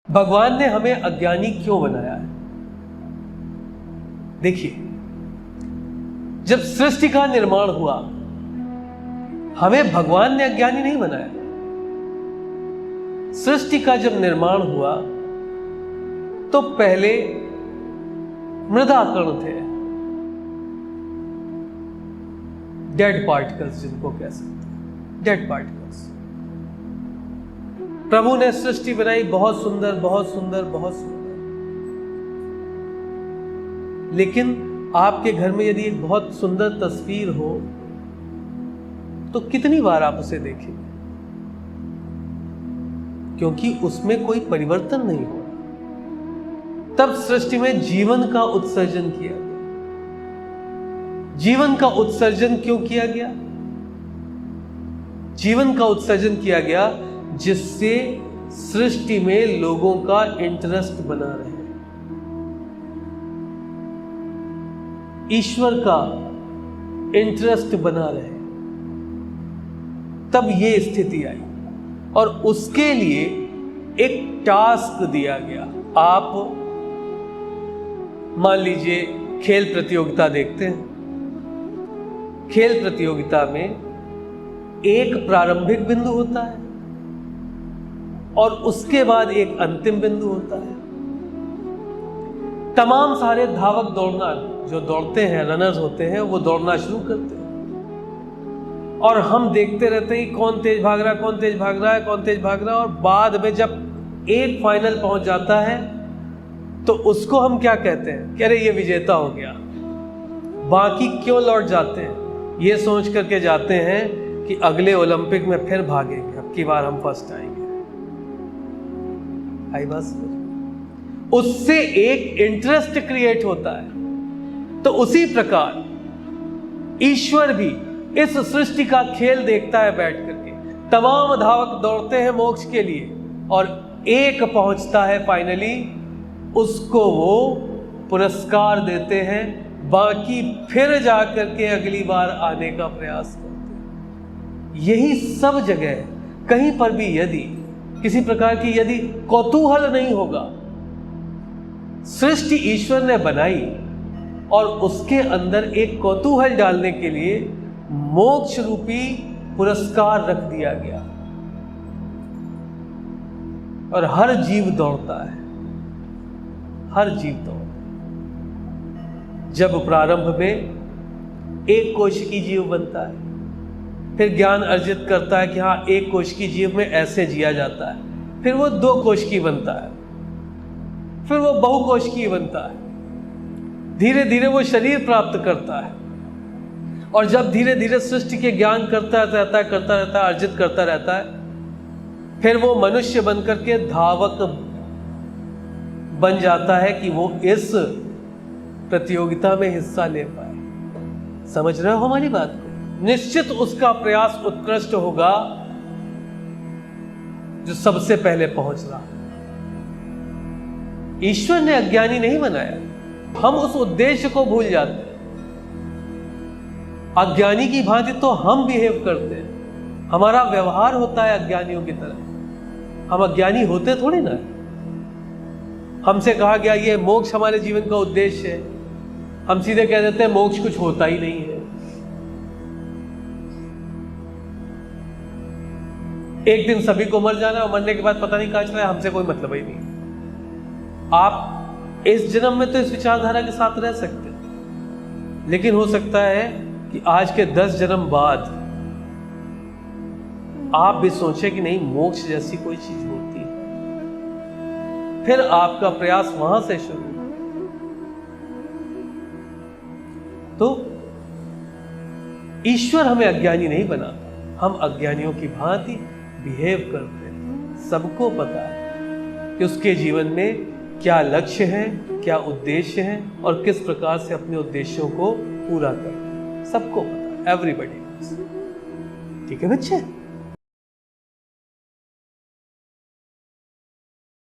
भगवान ने हमें अज्ञानी क्यों बनाया है? देखिए, जब सृष्टि का निर्माण हुआ, हमें भगवान ने अज्ञानी नहीं बनाया। सृष्टि का जब निर्माण हुआ तो पहले मृदा कण थे, डेड पार्टिकल्स जिनको कह सकते हैं, डेड पार्टिकल्स। प्रभु ने सृष्टि बनाई, बहुत सुंदर, बहुत सुंदर, बहुत सुंदर। लेकिन आपके घर में यदि एक बहुत सुंदर तस्वीर हो तो कितनी बार आप उसे देखेंगे? क्योंकि उसमें कोई परिवर्तन नहीं हो। तब सृष्टि में जीवन का उत्सर्जन किया गया। जीवन का उत्सर्जन क्यों किया गया? जीवन का उत्सर्जन किया गया जिससे सृष्टि में लोगों का इंटरेस्ट बना रहे, ईश्वर का इंटरेस्ट बना रहे। तब यह स्थिति आई और उसके लिए एक टास्क दिया गया। आप मान लीजिए खेल प्रतियोगिता देखते हैं। खेल प्रतियोगिता में एक प्रारंभिक बिंदु होता है और उसके बाद एक अंतिम बिंदु होता है। तमाम सारे धावक दौड़ना, जो दौड़ते हैं, रनर्स होते हैं, वो दौड़ना शुरू करते हैं और हम देखते रहते हैं कौन तेज भाग रहा है, कौन तेज भाग रहा है, कौन तेज भाग रहा है। और बाद में जब एक फाइनल पहुंच जाता है तो उसको हम क्या कहते हैं कि अरे ये विजेता हो गया। बाकी क्यों लौट जाते हैं? ये सोच करके जाते हैं कि अगले ओलंपिक में फिर भागेंगे, अब की बार हम फर्स्ट आएंगे। आई बस, उससे एक इंटरेस्ट क्रिएट होता है। तो उसी प्रकार ईश्वर भी इस सृष्टि का खेल देखता है बैठ करके। तमाम धावक दौड़ते हैं मोक्ष के लिए और एक पहुंचता है फाइनली, उसको वो पुरस्कार देते हैं। बाकी फिर जाकर के अगली बार आने का प्रयास करते हैं। यही सब जगह, कहीं पर भी यदि किसी प्रकार की यदि कौतूहल नहीं होगा, सृष्टि ईश्वर ने बनाई और उसके अंदर एक कौतूहल डालने के लिए मोक्ष रूपी पुरस्कार रख दिया गया और हर जीव दौड़ता है, हर जीव दौड़ता है। जब प्रारंभ में एक कोशिकी जीव बनता है, फिर ज्ञान अर्जित करता है कि हाँ, एक कोशिकी जीव में ऐसे जिया जाता है, फिर वो 2 कोशिकी बनता है, फिर वो बहुकोशिकीय बनता है। धीरे धीरे वो शरीर प्राप्त करता है और जब धीरे धीरे सृष्टि के ज्ञान करता रहता है, अर्जित करता रहता है, फिर वो मनुष्य बनकर के धावक बन जाता है कि वो इस प्रतियोगिता में हिस्सा ले पाए। समझ रहे हो हमारी बात को? निश्चित उसका प्रयास उत्कृष्ट होगा जो सबसे पहले पहुंच रहा। ईश्वर ने अज्ञानी नहीं बनाया, हम उस उद्देश्य को भूल जाते हैं। अज्ञानी की भांति तो हम बिहेव करते हैं, हमारा व्यवहार होता है अज्ञानियों की तरह। हम अज्ञानी होते थोड़ी ना। हमसे कहा गया ये मोक्ष हमारे जीवन का उद्देश्य है, हम सीधे कह देते हैं मोक्ष कुछ होता ही नहीं है। एक दिन सभी को मर जाना और मरने के बाद पता नहीं कहां चला है, हमसे कोई मतलब ही नहीं। आप इस जन्म में तो इस विचारधारा के साथ रह सकते हैं, लेकिन हो सकता है कि आज के 10 जन्म बाद आप भी सोचें कि नहीं, मोक्ष जैसी कोई चीज होती है। फिर आपका प्रयास वहां से शुरू। तो ईश्वर हमें अज्ञानी नहीं बनाता, हम अज्ञानियों की भांति बिहेव करते हैं। सबको पता है कि उसके जीवन में क्या लक्ष्य है, क्या उद्देश्य है और किस प्रकार से अपने उद्देश्यों को पूरा करना है। सबको पता है, एवरीबॉडी। ठीक है बच्चे?